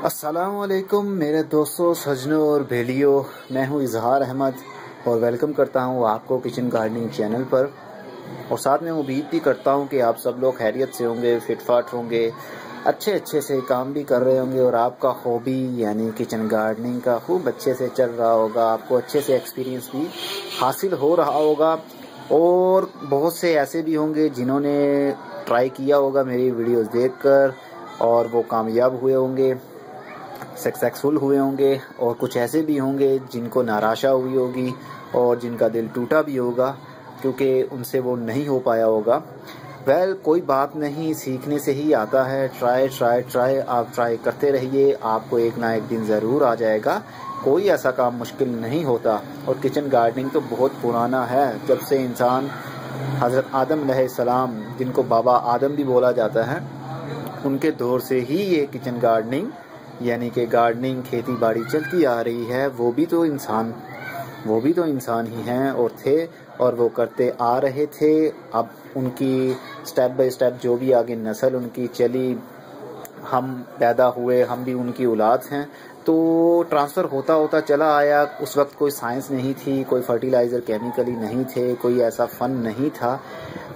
अस्सलामुअलैकुम मेरे दोस्तों, सजनों और भेलियों। मैं हूं इजहार अहमद और वेलकम करता हूं आपको किचन गार्डनिंग चैनल पर। और साथ में उम्मीद भी करता हूं कि आप सब लोग खैरियत से होंगे, फिटफाट होंगे, अच्छे से काम भी कर रहे होंगे और आपका हॉबी यानी किचन गार्डनिंग का खूब अच्छे से चल रहा होगा। आपको अच्छे से एक्सपीरियंस भी हासिल हो रहा होगा। और बहुत से ऐसे भी होंगे जिन्होंने ट्राई किया होगा मेरी वीडियोस देखकर और वो कामयाब हुए होंगे, सक्सेसफुल हुए होंगे। और कुछ ऐसे भी होंगे जिनको निराशा हुई होगी और जिनका दिल टूटा भी होगा क्योंकि उनसे वो नहीं हो पाया होगा। कोई बात नहीं, सीखने से ही आता है। ट्राई आप ट्राई करते रहिए, आपको एक ना एक दिन ज़रूर आ जाएगा। कोई ऐसा काम मुश्किल नहीं होता। और किचन गार्डनिंग तो बहुत पुराना है, जब से इंसान हज़रत आदम अलैहिस्सलाम, जिनको बाबा आदम भी बोला जाता है, उनके दौर से ही ये किचन गार्डनिंग यानी कि गार्डनिंग खेती बाड़ी चलती आ रही है। वो भी तो इंसान ही हैं और थे और वो करते आ रहे थे। अब उनकी स्टेप बाय स्टेप जो भी आगे नस्ल उनकी चली, हम पैदा हुए, हम भी उनकी औलाद हैं, तो ट्रांसफ़र होता होता चला आया। उस वक्त कोई साइंस नहीं थी, कोई फर्टिलाइज़र केमिकली नहीं थे, कोई ऐसा फ़न नहीं था,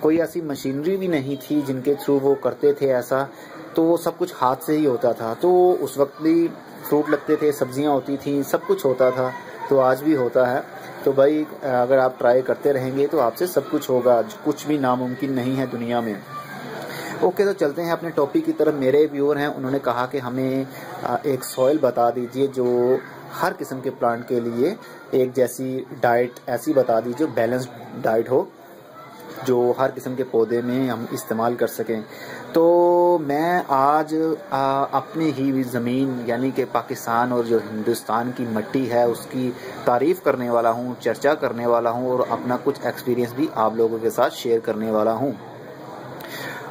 कोई ऐसी मशीनरी भी नहीं थी जिनके थ्रू वो करते थे ऐसा। तो सब कुछ हाथ से ही होता था। तो उस वक्त भी फ्रूट लगते थे, सब्जियां होती थी, सब कुछ होता था। तो आज भी होता है। तो भाई अगर आप ट्राई करते रहेंगे तो आपसे सब कुछ होगा, कुछ भी नामुमकिन नहीं है दुनिया में। ओके, तो चलते हैं अपने टॉपिक की तरफ। मेरे व्यूअर हैं, उन्होंने कहा कि हमें एक सॉइल बता दीजिए जो हर किस्म के प्लांट के लिए एक जैसी डाइट ऐसी बता दीजिए, बैलेंस्ड डाइट हो, जो हर किस्म के पौधे में हम इस्तेमाल कर सकें। तो मैं आज अपनी ही ज़मीन यानी कि पाकिस्तान और जो हिंदुस्तान की मिट्टी है उसकी तारीफ़ करने वाला हूँ, चर्चा करने वाला हूँ और अपना कुछ एक्सपीरियंस भी आप लोगों के साथ शेयर करने वाला हूँ।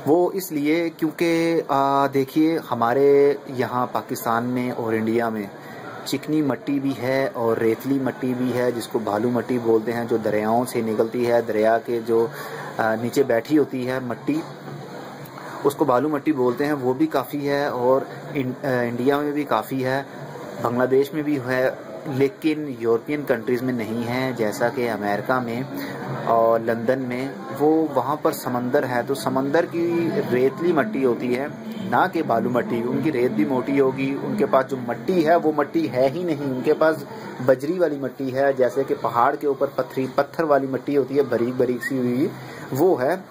वो इसलिए क्योंकि देखिए, हमारे यहाँ पाकिस्तान में और इंडिया में चिकनी मिट्टी भी है और रेतली मिट्टी भी है, जिसको बालू मिट्टी बोलते हैं, जो दरियाओं से निकलती है। दरिया के जो नीचे बैठी होती है मिट्टी, उसको बालू मिट्टी बोलते हैं, वो भी काफ़ी है। और इंडिया में भी काफ़ी है, बांग्लादेश में भी है, लेकिन यूरोपियन कंट्रीज़ में नहीं है, जैसा कि अमेरिका में और लंदन में। वो वहाँ पर समंदर है, तो समंदर की रेतली मिट्टी होती है, ना कि बालू मिट्टी। उनकी रेत भी मोटी होगी, उनके पास जो मिट्टी है वो मिट्टी है ही नहीं। उनके पास बजरी वाली मिट्टी है, जैसे कि पहाड़ के ऊपर पत्थर वाली मिट्टी होती है, बारीक बारीक सी हुई, वो है।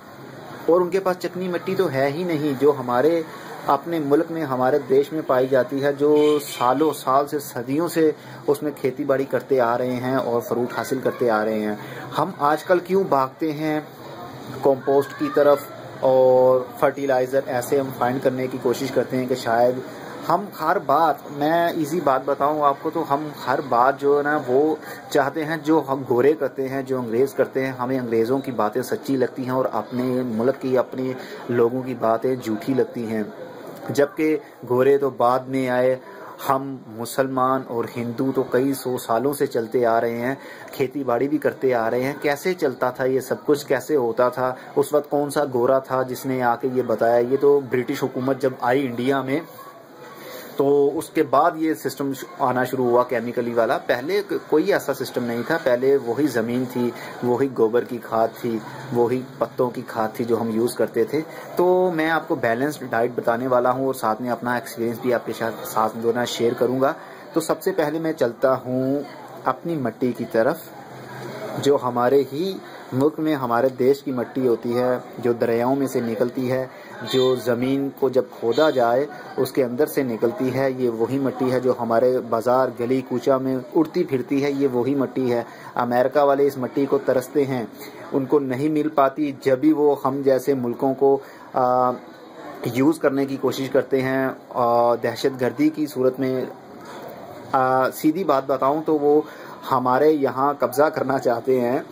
और उनके पास चिकनी मिट्टी तो है ही नहीं, जो हमारे अपने मुल्क में, हमारे देश में पाई जाती है, जो सालों साल से, सदियों से उसमें खेती बाड़ी करते आ रहे हैं और फ्रूट हासिल करते आ रहे हैं। हम आजकल क्यों भागते हैं कंपोस्ट की तरफ और फर्टिलाइज़र ऐसे हम फाइंड करने की कोशिश करते हैं कि शायद हम हर बात, मैं इजी बात बताऊं आपको, तो हम हर बात जो है ना वो चाहते हैं, जो हम गोरे करते हैं, जो अंग्रेज़ करते हैं, हमें अंग्रेज़ों की बातें सच्ची लगती हैं और अपने मुल्क की, अपने लोगों की बातें झूठी लगती हैं। जबकि गोरे तो बाद में आए, हम मुसलमान और हिंदू तो कई सौ सालों से चलते आ रहे हैं, खेती बाड़ी भी करते आ रहे हैं। कैसे चलता था ये सब कुछ, कैसे होता था उस वक्त? कौन सा गोरा था जिसने आके ये बताया? ये तो ब्रिटिश हुकूमत जब आई इंडिया में, तो उसके बाद ये सिस्टम आना शुरू हुआ केमिकली वाला। पहले कोई ऐसा सिस्टम नहीं था। पहले वही ज़मीन थी, वही गोबर की खाद थी, वही पत्तों की खाद थी जो हम यूज़ करते थे। तो मैं आपको बैलेंस्ड डाइट बताने वाला हूँ और साथ में अपना एक्सपीरियंस भी आपके साथ जो ना शेयर करूँगा। तो सबसे पहले मैं चलता हूँ अपनी मिट्टी की तरफ, जो हमारे ही मुल्क में, हमारे देश की मिट्टी होती है, जो दरियाओं में से निकलती है, जो ज़मीन को जब खोदा जाए उसके अंदर से निकलती है। ये वही मिट्टी है जो हमारे बाज़ार, गली कूचा में उड़ती फिरती है, ये वही मिट्टी है। अमेरिका वाले इस मिट्टी को तरसते हैं, उनको नहीं मिल पाती, जब भी वो हम जैसे मुल्कों को यूज़ करने की कोशिश करते हैं दहशतगर्दी की सूरत में। सीधी बात बताऊं तो वो हमारे यहाँ कब्ज़ा करना चाहते हैं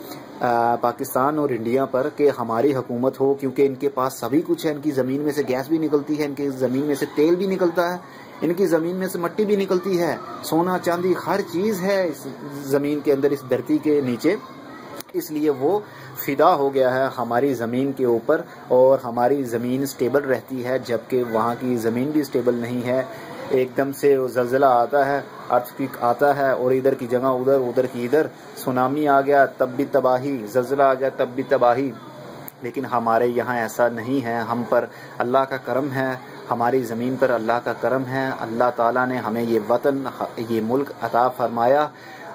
पाकिस्तान और इंडिया पर, कि हमारी हुकूमत हो, क्योंकि इनके पास सभी कुछ है। इनकी ज़मीन में से गैस भी निकलती है, इनकी ज़मीन में से तेल भी निकलता है, इनकी ज़मीन में से मिट्टी भी निकलती है, सोना चांदी हर चीज़ है इस ज़मीन के अंदर, इस धरती के नीचे। इसलिए वो फिदा हो गया है हमारी ज़मीन के ऊपर और हमारी ज़मीन स्टेबल रहती है, जबकि वहाँ की ज़मीन भी स्टेबल नहीं है। एकदम से ज़लज़ला आता है, अर्थक्वेक आता है और इधर की जगह उधर, उधर की इधर, सुनामी आ गया तब भी तबाही, ज़लज़ला आ गया तब भी तबाही। लेकिन हमारे यहाँ ऐसा नहीं है, हम पर अल्लाह का करम है, हमारी ज़मीन पर अल्लाह का करम है। अल्लाह ताला ने हमें ये वतन, ये मुल्क अता फरमाया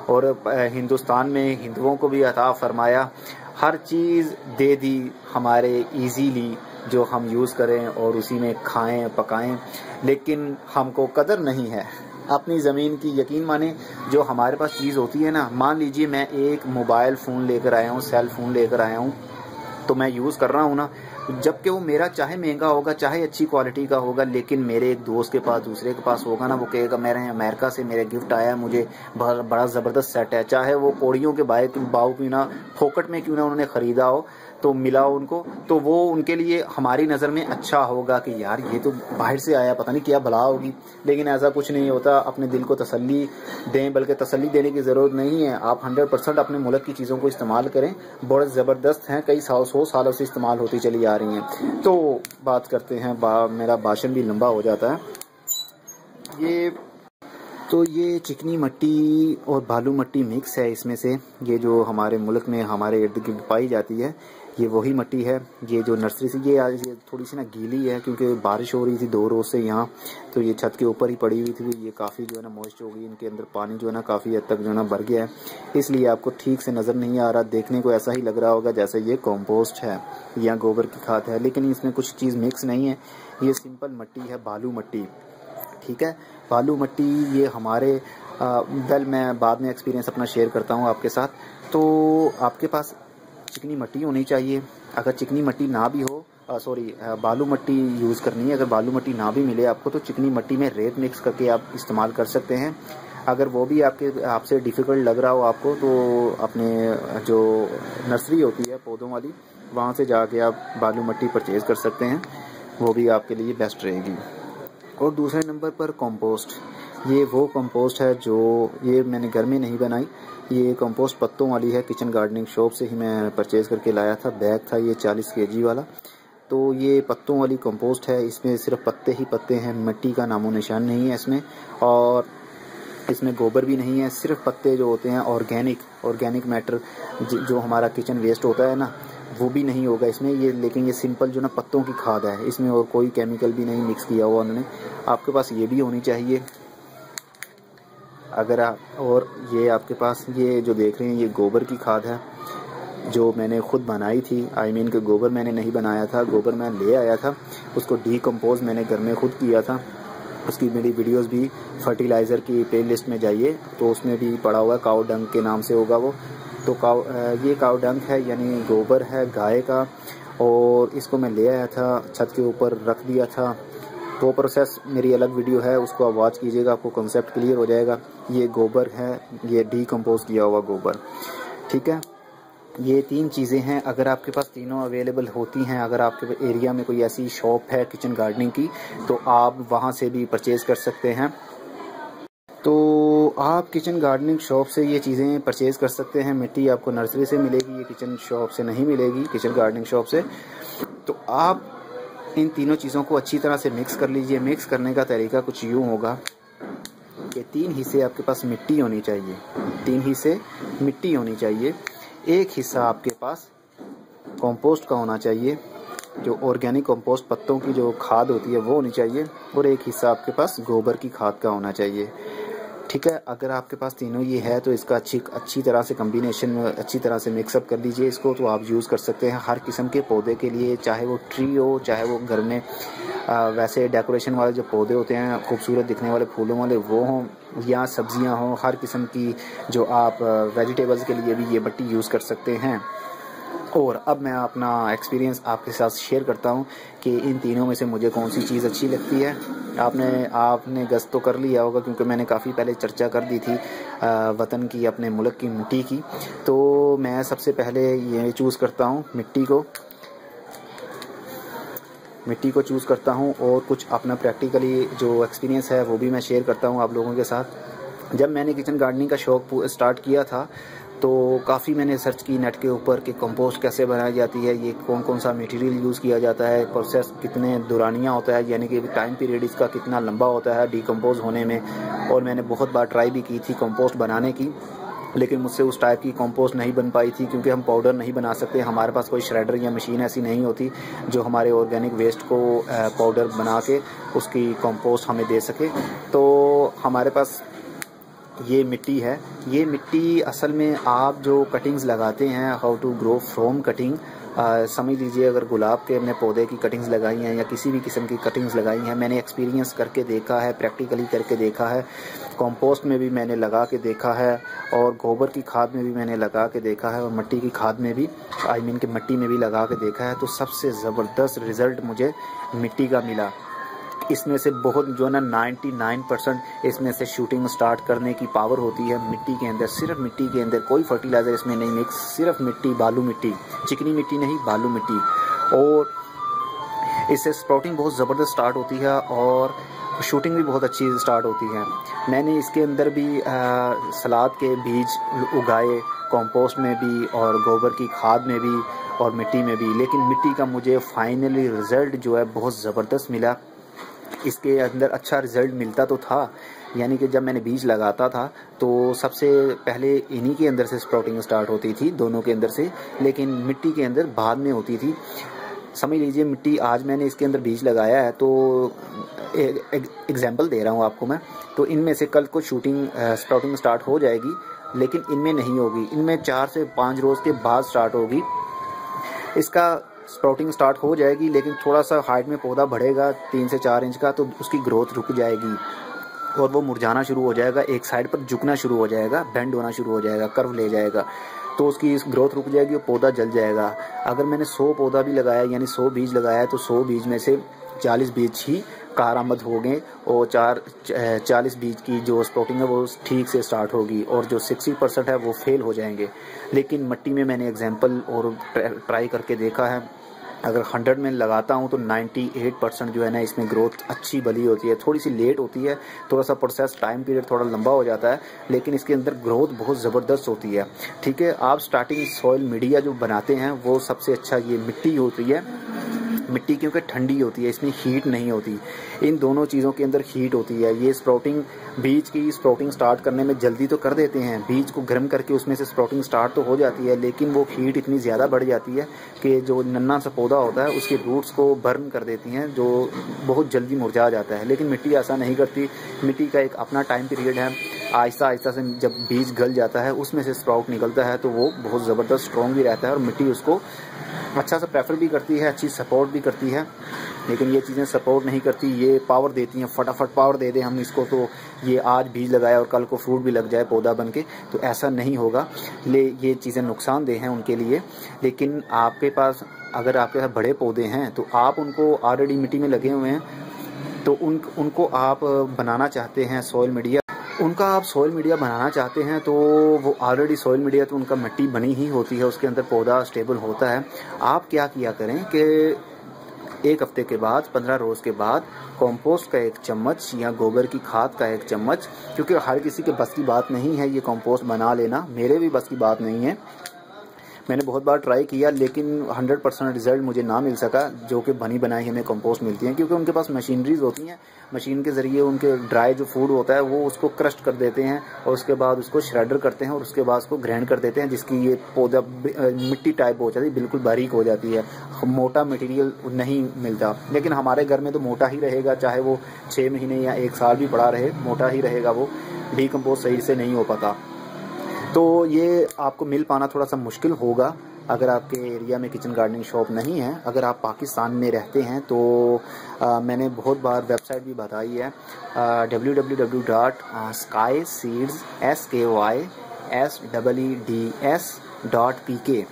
और हिंदुस्तान में हिंदुओं को भी अता फरमाया। हर चीज़ दे दी हमारे इजीली, जो हम यूज़ करें और उसी में खाएं पकाएं, लेकिन हमको कदर नहीं है अपनी ज़मीन की। यकीन माने जो हमारे पास चीज़ होती है ना, मान लीजिए मैं एक मोबाइल फ़ोन लेकर आया हूँ, सेल फ़ोन लेकर आया हूँ, तो मैं यूज़ कर रहा हूँ ना, जबकि वो मेरा चाहे महंगा होगा, चाहे अच्छी क्वालिटी का होगा, लेकिन मेरे एक दोस्त के पास, दूसरे के पास होगा ना, वो कहेगा मेरे अमेरिका से मेरे गिफ्ट आया, मुझे बड़ा ज़बरदस्त सेट है, चाहे वो कौड़ियों के भाव क्यों ना, फोकट में क्यों ना उन्होंने ख़रीदा हो, तो मिला उनको, तो वो उनके लिए हमारी नज़र में अच्छा होगा कि यार ये तो बाहर से आया, पता नहीं क्या भला होगी। लेकिन ऐसा कुछ नहीं होता। अपने दिल को तसल्ली दें, बल्कि तसल्ली देने की ज़रूरत नहीं है। आप 100% अपने मुल्क की चीज़ों को इस्तेमाल करें, बहुत ज़बरदस्त हैं, कई 100 सालों से इस्तेमाल होती चली आ रही हैं। तो बात करते हैं, मेरा भाषण भी लंबा हो जाता है। ये चिकनी मिट्टी और बालू मिट्टी मिक्स है इसमें से। ये जो हमारे मुल्क में हमारे इर्द गिर्द पाई जाती है, ये वही मिट्टी है। ये जो नर्सरी से ये थोड़ी सी ना गीली है, क्योंकि बारिश हो रही थी 2 रोज़ से यहाँ, तो ये छत के ऊपर ही पड़ी हुई थी। ये काफ़ी जो है ना मॉइस्ट हो गई, इनके अंदर पानी जो है ना काफ़ी हद तक जो है ना भर गया है, इसलिए आपको ठीक से नज़र नहीं आ रहा। देखने को ऐसा ही लग रहा होगा जैसे ये कंपोस्ट है या गोबर की खाद है, लेकिन इसमें कुछ चीज़ मिक्स नहीं है। ये सिंपल मिट्टी है, बालू मिट्टी, ठीक है। बालू मिट्टी ये हमारे मैं बाद में एक्सपीरियंस अपना शेयर करता हूँ आपके साथ। तो आपके पास चिकनी मिट्टी होनी चाहिए। अगर चिकनी मिट्टी ना भी हो, बालू मिट्टी यूज़ करनी है। अगर बालू मिट्टी ना भी मिले आपको, तो चिकनी मिट्टी में रेत मिक्स करके आप इस्तेमाल कर सकते हैं। अगर वो भी आपसे डिफ़िकल्ट लग रहा हो आपको, तो अपने जो नर्सरी होती है पौधों वाली, वहाँ से जाके आप बालू मिट्टी परचेज़ कर सकते हैं, वो भी आपके लिए बेस्ट रहेगी। और दूसरे नंबर पर कंपोस्ट। ये वो कंपोस्ट है जो ये मैंने घर में नहीं बनाई, ये कंपोस्ट पत्तों वाली है। किचन गार्डनिंग शॉप से ही मैं परचेज़ करके लाया था, बैग था ये 40 kg वाला। तो ये पत्तों वाली कंपोस्ट है, इसमें सिर्फ पत्ते ही पत्ते हैं, मिट्टी का नामो निशान नहीं है इसमें, और इसमें गोबर भी नहीं है, सिर्फ पत्ते जो होते हैं ऑर्गेनिक मैटर जो हमारा किचन वेस्ट होता है ना, वो भी नहीं होगा इसमें ये। लेकिन ये सिंपल जो ना पत्तों की खाद है, इसमें और कोई केमिकल भी नहीं मिक्स किया हुआ उन्होंने। आपके पास ये भी होनी चाहिए। अगर और ये आपके पास ये जो देख रहे हैं, ये गोबर की खाद है जो मैंने खुद बनाई थी। कि गोबर मैंने नहीं बनाया था, गोबर मैं ले आया था, उसको डीकम्पोज मैंने घर में खुद किया था। उसकी मेरी वीडियोस भी फर्टिलाइज़र की प्लेलिस्ट में जाइए, तो उसमें भी पड़ा हुआ, काऊ डंग के नाम से होगा वो। तो ये काऊ डंग है, यानी गोबर है गाय का, और इसको मैं ले आया था, छत के ऊपर रख दिया था। वो प्रोसेस मेरी अलग वीडियो है, उसको आप वॉच कीजिएगा, आपको कॉन्सेप्ट क्लियर हो जाएगा। ये गोबर है, ये डीकम्पोज किया हुआ गोबर, ठीक है। ये 3 चीज़ें हैं। अगर आपके पास तीनों अवेलेबल होती हैं, अगर आपके एरिया में कोई ऐसी शॉप है किचन गार्डनिंग की, तो आप वहाँ से भी परचेज़ कर सकते हैं। तो आप किचन गार्डनिंग शॉप से ये चीज़ें परचेज़ कर सकते हैं। मिट्टी आपको नर्सरी से मिलेगी, ये किचन शॉप से नहीं मिलेगी, किचन गार्डनिंग शॉप से। तो आप इन तीनों चीज़ों को अच्छी तरह से मिक्स कर लीजिए। मिक्स करने का तरीका कुछ यूँ होगा कि 3 हिस्से आपके पास मिट्टी होनी चाहिए, 3 हिस्से मिट्टी होनी चाहिए। एक हिस्सा आपके पास कंपोस्ट का होना चाहिए, जो ऑर्गेनिक कंपोस्ट पत्तों की जो खाद होती है वो होनी चाहिए, और एक हिस्सा आपके पास गोबर की खाद का होना चाहिए, ठीक है। अगर आपके पास तीनों ये है, तो इसका अच्छी तरह से कम्बिनेशन में अच्छी तरह से मिक्सअप कर लीजिए इसको, तो आप यूज़ कर सकते हैं हर किस्म के पौधे के लिए, चाहे वो ट्री हो, चाहे वो घर में वैसे डेकोरेशन वाले जो पौधे होते हैं, खूबसूरत दिखने वाले फूलों वाले, वो हों, या सब्जियां हों, हर किस्म की जो आप वेजिटेबल्स के लिए भी ये मिट्टी यूज़ कर सकते हैं। और अब मैं अपना एक्सपीरियंस आपके साथ शेयर करता हूं कि इन तीनों में से मुझे कौन सी चीज़ अच्छी लगती है। आपने गस तो कर लिया होगा, क्योंकि मैंने काफ़ी पहले चर्चा कर दी थी वतन की, अपने मुल्क की मिट्टी की। तो मैं सबसे पहले ये चूज़ करता हूँ मिट्टी को चूज़ करता हूँ, और कुछ अपना प्रैक्टिकली जो एक्सपीरियंस है वो भी मैं शेयर करता हूँ आप लोगों के साथ। जब मैंने किचन गार्डनिंग का शौक़ स्टार्ट किया था, तो काफ़ी मैंने सर्च की नेट के ऊपर कि कंपोस्ट कैसे बनाई जाती है, ये कौन कौन सा मटेरियल यूज़ किया जाता है, प्रोसेस कितने दुरानियाँ होता है, यानी कि टाइम पीरियड इसका कितना लंबा होता है डिकम्पोज होने में। और मैंने बहुत बार ट्राई भी की थी कंपोस्ट बनाने की, लेकिन मुझसे उस टाइप की कंपोस्ट नहीं बन पाई थी, क्योंकि हम पाउडर नहीं बना सकते, हमारे पास कोई श्रेडर या मशीन ऐसी नहीं होती जो हमारे ऑर्गेनिक वेस्ट को पाउडर बना के उसकी कंपोस्ट हमें दे सके। तो हमारे पास ये मिट्टी है। ये मिट्टी असल में आप जो कटिंग्स लगाते हैं, how to grow from cutting, समझ लीजिए अगर गुलाब के हमने पौधे की कटिंग्स लगाई हैं या किसी भी किस्म की कटिंग्स लगाई हैं, मैंने एक्सपीरियंस करके देखा है, प्रैक्टिकली करके देखा है, कंपोस्ट में भी मैंने लगा के देखा है और गोबर की खाद में भी मैंने लगा के देखा है और मिट्टी की खाद में भी, आई मीन कि मिट्टी में भी लगा के देखा है। तो सबसे ज़बरदस्त रिज़ल्ट मुझे मिट्टी का मिला। इसमें से बहुत जो है ना 99% इसमें से शूटिंग स्टार्ट करने की पावर होती है मिट्टी के अंदर, सिर्फ मिट्टी के अंदर, कोई फर्टिलाइज़र इसमें नहीं मिक्स, सिर्फ मिट्टी, बालू मिट्टी, चिकनी मिट्टी नहीं, बालू मिट्टी। और इससे स्प्राउटिंग बहुत ज़बरदस्त स्टार्ट होती है और शूटिंग भी बहुत अच्छी स्टार्ट होती है। मैंने इसके अंदर भी सलाद के बीज उगाए, कंपोस्ट में भी और गोबर की खाद में भी और मिट्टी में भी, लेकिन मिट्टी का मुझे फाइनली रिज़ल्ट जो है बहुत ज़बरदस्त मिला। इसके अंदर अच्छा रिज़ल्ट मिलता तो था, यानी कि जब मैंने बीज लगाता था तो सबसे पहले इन्हीं के अंदर से स्प्राउटिंग स्टार्ट होती थी, दोनों के अंदर से, लेकिन मिट्टी के अंदर बाद में होती थी। समझ लीजिए मिट्टी, आज मैंने इसके अंदर बीज लगाया है तो एग्जाम्पल दे रहा हूँ आपको मैं, तो इनमें से कल को स्प्राउटिंग स्टार्ट हो जाएगी, लेकिन इनमें नहीं होगी, इनमें 4 से 5 रोज़ के बाद स्टार्ट होगी। इसका स्प्राउटिंग स्टार्ट हो जाएगी, लेकिन थोड़ा सा हाइट में पौधा बढ़ेगा 3 से 4 इंच का, तो उसकी ग्रोथ रुक जाएगी और वो मुरझाना शुरू हो जाएगा, एक साइड पर झुकना शुरू हो जाएगा, बेंड होना शुरू हो जाएगा, कर्व ले जाएगा, तो उसकी ग्रोथ रुक जाएगी और पौधा जल जाएगा। अगर मैंने 100 पौधा भी लगाया, यानी 100 बीज लगाया है, तो 100 बीज में से 40 बीज ही कारामद हो गए और 40 बीज की जो स्प्राउटिंग है वो ठीक से स्टार्ट होगी और जो 60% है वो फेल हो जाएंगे। लेकिन मिट्टी में मैंने एग्जांपल और ट्राई करके देखा है, अगर 100 में लगाता हूँ तो 98% जो है ना इसमें ग्रोथ अच्छी भली होती है, थोड़ी सी लेट होती है, थोड़ा सा प्रोसेस टाइम पीरियड थोड़ा लंबा हो जाता है, लेकिन इसके अंदर ग्रोथ बहुत ज़बरदस्त होती है। ठीक है, आप स्टार्टिंग सॉइल मीडिया जो बनाते हैं वो सबसे अच्छा ये मिट्टी होती है। मिट्टी क्योंकि ठंडी होती है, इसमें हीट नहीं होती, इन दोनों चीज़ों के अंदर हीट होती है। ये स्प्राउटिंग, बीज की स्प्राउटिंग स्टार्ट करने में जल्दी तो कर देते हैं, बीज को गर्म करके उसमें से स्प्राउटिंग स्टार्ट तो हो जाती है, लेकिन वो हीट इतनी ज़्यादा बढ़ जाती है कि जो नन्हा सा पौधा होता है उसके रूट्स को बर्न कर देती हैं, जो बहुत जल्दी मुरझा जाता है। लेकिन मिट्टी ऐसा नहीं करती, मिट्टी का एक अपना टाइम पीरियड है, आहिस्ता आहिस्ता से जब बीज गल जाता है उसमें से स्प्राउट निकलता है तो वो बहुत ज़बरदस्त स्ट्रॉन्ग भी रहता है और मिट्टी उसको अच्छा सा प्रेफर भी करती है, अच्छी सपोर्ट भी करती है। लेकिन ये चीज़ें सपोर्ट नहीं करती, ये पावर देती हैं, फटाफट पावर दे दें हम इसको तो ये आज बीज लगाया और कल को फ्रूट भी लग जाए पौधा बन के, तो ऐसा नहीं होगा। ये चीज़ें नुकसानदेह हैं उनके लिए। लेकिन आपके पास, अगर आपके पास बड़े पौधे हैं तो आप उनको ऑलरेडी मिट्टी में लगे हुए हैं, तो उनको आप बनाना चाहते हैं सॉइल मीडिया, उनका आप सॉइल मीडिया बनाना चाहते हैं तो वो ऑलरेडी सॉइल मीडिया तो उनका मिट्टी बनी ही होती है, उसके अंदर पौधा स्टेबल होता है। आप क्या किया करें कि 1 हफ्ते के बाद, 15 रोज़ के बाद कंपोस्ट का 1 चम्मच या गोबर की खाद का 1 चम्मच, क्योंकि हर किसी के बस की बात नहीं है ये कंपोस्ट बना लेना, मेरे भी बस की बात नहीं है, मैंने बहुत बार ट्राई किया लेकिन 100% रिजल्ट मुझे ना मिल सका जो कि बनी बनाई हमें कंपोस्ट मिलती हैं, क्योंकि उनके पास मशीनरीज होती हैं, मशीन के ज़रिए उनके ड्राई जो फूड होता है वो उसको क्रस्ट कर देते हैं और उसके बाद उसको श्रेडर करते हैं और उसके बाद उसको ग्राइंड कर देते हैं, जिसकी ये पौधा मिट्टी टाइप हो जाती है, बिल्कुल बारीक हो जाती है, मोटा मटेरियल नहीं मिलता। लेकिन हमारे घर में तो मोटा ही रहेगा, चाहे वो 6 महीने या 1 साल भी पड़ा रहे, मोटा ही रहेगा, वो डीकम्पोज सही से नहीं हो पाता। तो ये आपको मिल पाना थोड़ा सा मुश्किल होगा अगर आपके एरिया में किचन गार्डनिंग शॉप नहीं है। अगर आप पाकिस्तान में रहते हैं तो मैंने बहुत बार वेबसाइट भी बताई है, www.skyseeds.pk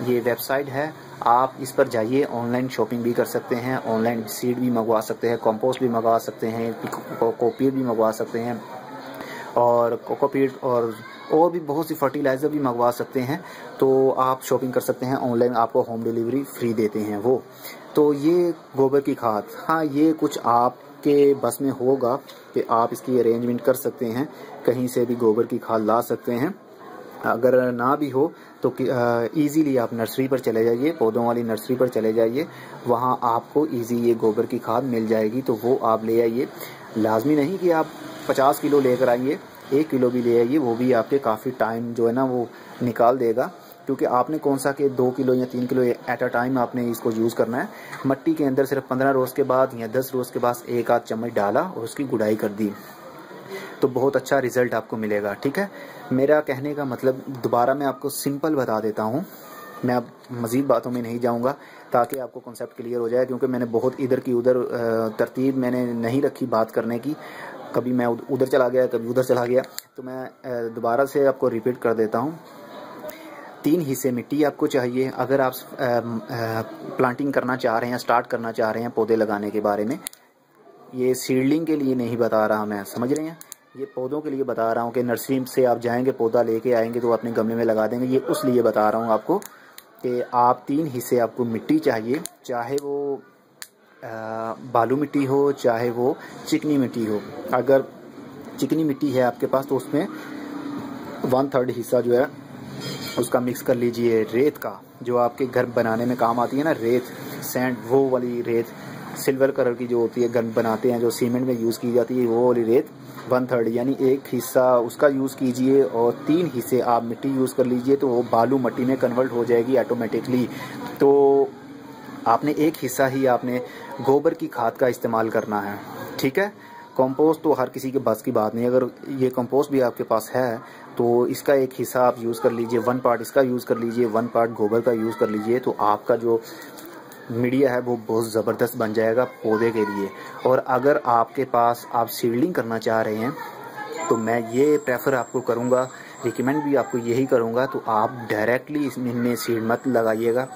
ये वेबसाइट है। आप इस पर जाइए, ऑनलाइन शॉपिंग भी कर सकते हैं, ऑनलाइन सीड भी मंगवा सकते हैं, कंपोस्ट भी मंगवा सकते हैं, कोकोपीट भी मंगवा सकते हैं और कोकोपीट और भी बहुत सी फर्टिलाइज़र भी मंगवा सकते हैं। तो आप शॉपिंग कर सकते हैं ऑनलाइन, आपको होम डिलीवरी फ्री देते हैं वो। तो ये गोबर की खाद, हाँ ये कुछ आपके बस में होगा कि आप इसकी अरेंजमेंट कर सकते हैं, कहीं से भी गोबर की खाद ला सकते हैं। अगर ना भी हो तो ईज़िली आप नर्सरी पर चले जाइए, पौधों वाली नर्सरी पर चले जाइए, वहाँ आपको ईजी ये गोबर की खाद मिल जाएगी, तो वो आप ले आइए। लाजमी नहीं कि आप 50 किलो लेकर आइए, 1 किलो भी ले आइए, वो भी आपके काफ़ी टाइम जो है ना वो निकाल देगा, क्योंकि आपने कौन सा कि 2 किलो या 3 किलो एट अ टाइम आपने इसको यूज़ करना है। मिट्टी के अंदर सिर्फ 15 रोज़ के बाद या 10 रोज़ के बाद 1 आध चम्मच डाला और उसकी गुड़ाई कर दी, तो बहुत अच्छा रिजल्ट आपको मिलेगा। ठीक है, मेरा कहने का मतलब दोबारा मैं आपको सिंपल बता देता हूँ, मैं अब मज़ीद बातों में नहीं जाऊँगा ताकि आपको कॉन्सेप्ट क्लियर हो जाए, क्योंकि मैंने बहुत इधर की उधर तरतीब मैंने नहीं रखी बात करने की, कभी मैं उधर चला गया कभी उधर चला गया, तो मैं दोबारा से आपको रिपीट कर देता हूँ। 3 हिस्से मिट्टी आपको चाहिए अगर आप प्लांटिंग करना चाह रहे हैं, स्टार्ट करना चाह रहे हैं पौधे लगाने के बारे में। ये सीडलिंग के लिए नहीं बता रहा मैं, समझ रहे हैं, ये पौधों के लिए बता रहा हूँ कि नर्सरी से आप जाएंगे पौधा लेके आएंगे तो अपने गमले में लगा देंगे, ये उस लिए बता रहा हूँ आपको कि आप 3 हिस्से आपको मिट्टी चाहिए, चाहे वो बालू मिट्टी हो चाहे वो चिकनी मिट्टी हो। अगर चिकनी मिट्टी है आपके पास तो उसमें 1/3 हिस्सा जो है उसका मिक्स कर लीजिए रेत का, जो आपके घर बनाने में काम आती है ना, रेत सैंड, वो वाली रेत सिल्वर कलर की जो होती है, घर बनाते हैं जो सीमेंट में यूज़ की जाती है, वो वाली रेत 1/3 यानी 1 हिस्सा उसका यूज़ कीजिए और 3 हिस्से आप मिट्टी यूज़ कर लीजिए, तो वो बालू मिट्टी में कन्वर्ट हो जाएगी ऑटोमेटिकली। तो आपने 1 हिस्सा ही आपने गोबर की खाद का इस्तेमाल करना है। ठीक है, कंपोस्ट तो हर किसी के बस की बात नहीं, अगर ये कंपोस्ट भी आपके पास है तो इसका 1 हिस्सा आप यूज़ कर लीजिए, 1 पार्ट इसका यूज़ कर लीजिए, 1 पार्ट गोबर का यूज़ कर लीजिए, तो आपका जो मीडिया है वो बहुत ज़बरदस्त बन जाएगा पौधे के लिए। और अगर आपके पास आप सीडलिंग करना चाह रहे हैं तो मैं ये प्रेफर आपको करूँगा, रिकमेंड भी आपको यही करूँगा, तो आप डायरेक्टली इसमें सीड मत लगाइएगा।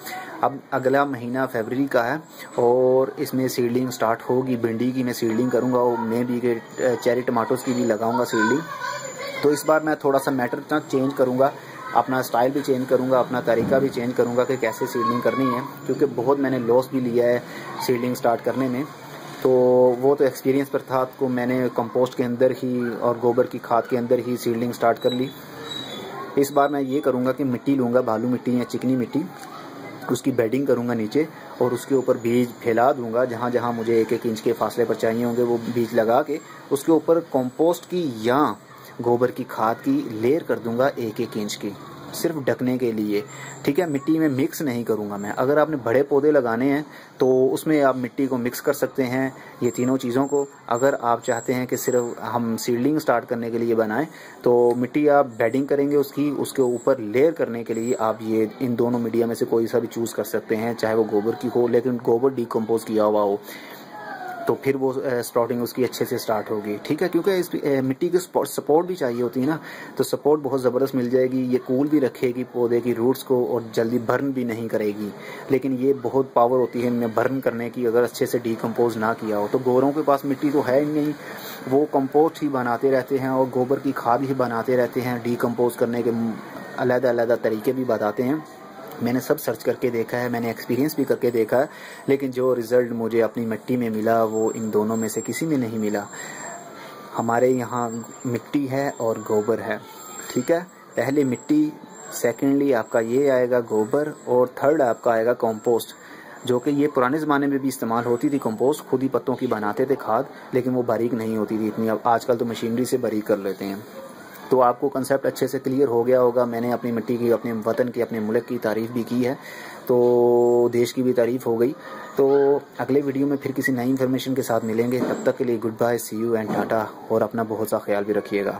अब अगला महीना फरवरी का है और इसमें सीडलिंग स्टार्ट होगी, भिंडी की मैं सीडलिंग करूँगा और मैं भी चेरी टमाटोज़ की भी लगाऊँगा सीडलिंग। तो इस बार मैं थोड़ा सा मैटर ना चेंज करूँगा, अपना स्टाइल भी चेंज करूँगा, अपना तरीका भी चेंज करूँगा कि कैसे सीडलिंग करनी है, क्योंकि बहुत मैंने लॉस भी लिया है सीडलिंग स्टार्ट करने में। तो वो तो एक्सपीरियंस पर था, तो मैंने कंपोस्ट के अंदर ही और गोबर की खाद के अंदर ही सीडलिंग स्टार्ट कर ली। इस बार मैं ये करूँगा कि मिट्टी लूँगा, बालू मिट्टी या चिकनी मिट्टी, उसकी बेडिंग करूँगा नीचे और उसके ऊपर बीज फैला दूँगा, जहाँ जहाँ मुझे 1-1 इंच के फासले पर चाहिए होंगे वो बीज लगा के उसके ऊपर कंपोस्ट की या गोबर की खाद की लेयर कर दूंगा 1-1 इंच की, सिर्फ ढकने के लिए। ठीक है, मिट्टी में मिक्स नहीं करूंगा मैं। अगर आपने बड़े पौधे लगाने हैं तो उसमें आप मिट्टी को मिक्स कर सकते हैं, ये तीनों चीज़ों को। अगर आप चाहते हैं कि सिर्फ हम सीडलिंग स्टार्ट करने के लिए बनाएं तो मिट्टी आप बेडिंग करेंगे उसकी, उसके ऊपर लेयर करने के लिए आप ये इन दोनों मीडिया में से कोई सा भी चूज़ कर सकते हैं, चाहे वो गोबर की हो, लेकिन गोबर डिकम्पोज किया हुआ हो, तो फिर वो स्प्राउटिंग उसकी अच्छे से स्टार्ट होगी। ठीक है, क्योंकि इस मिट्टी की सपोर्ट भी चाहिए होती है ना, तो सपोर्ट बहुत ज़बरदस्त मिल जाएगी, ये कूल भी रखेगी पौधे की रूट्स को और जल्दी बर्न भी नहीं करेगी। लेकिन ये बहुत पावर होती है इनमें बर्न करने की, अगर अच्छे से डिकम्पोज ना किया हो। तो गोरों के पास मिट्टी तो है ही नहीं, वो कंपोस्ट ही बनाते रहते हैं और गोबर की खाद ही बनाते रहते हैं, डिकम्पोज करने के अलग-अलग तरीके भी बताते हैं। मैंने सब सर्च करके देखा है, मैंने एक्सपीरियंस भी करके देखा है, लेकिन जो रिज़ल्ट मुझे अपनी मिट्टी में मिला वो इन दोनों में से किसी में नहीं मिला। हमारे यहाँ मिट्टी है और गोबर है। ठीक है, पहले मिट्टी, सेकेंडली आपका ये आएगा गोबर और थर्ड आपका आएगा कंपोस्ट, जो कि ये पुराने ज़माने में भी इस्तेमाल होती थी। कंपोस्ट खुद ही पत्तों की बनाते थे खाद, लेकिन वो बारीक नहीं होती थी इतनी, अब आजकल तो मशीनरी से बारीक कर लेते हैं। तो आपको कंसेप्ट अच्छे से क्लियर हो गया होगा। मैंने अपनी मिट्टी की, अपने वतन की, अपने मुल्क की तारीफ़ भी की है, तो देश की भी तारीफ़ हो गई। तो अगले वीडियो में फिर किसी नई इन्फॉर्मेशन के साथ मिलेंगे, तब तक के लिए good bye, see you and tata, और अपना बहुत सा ख्याल भी रखिएगा।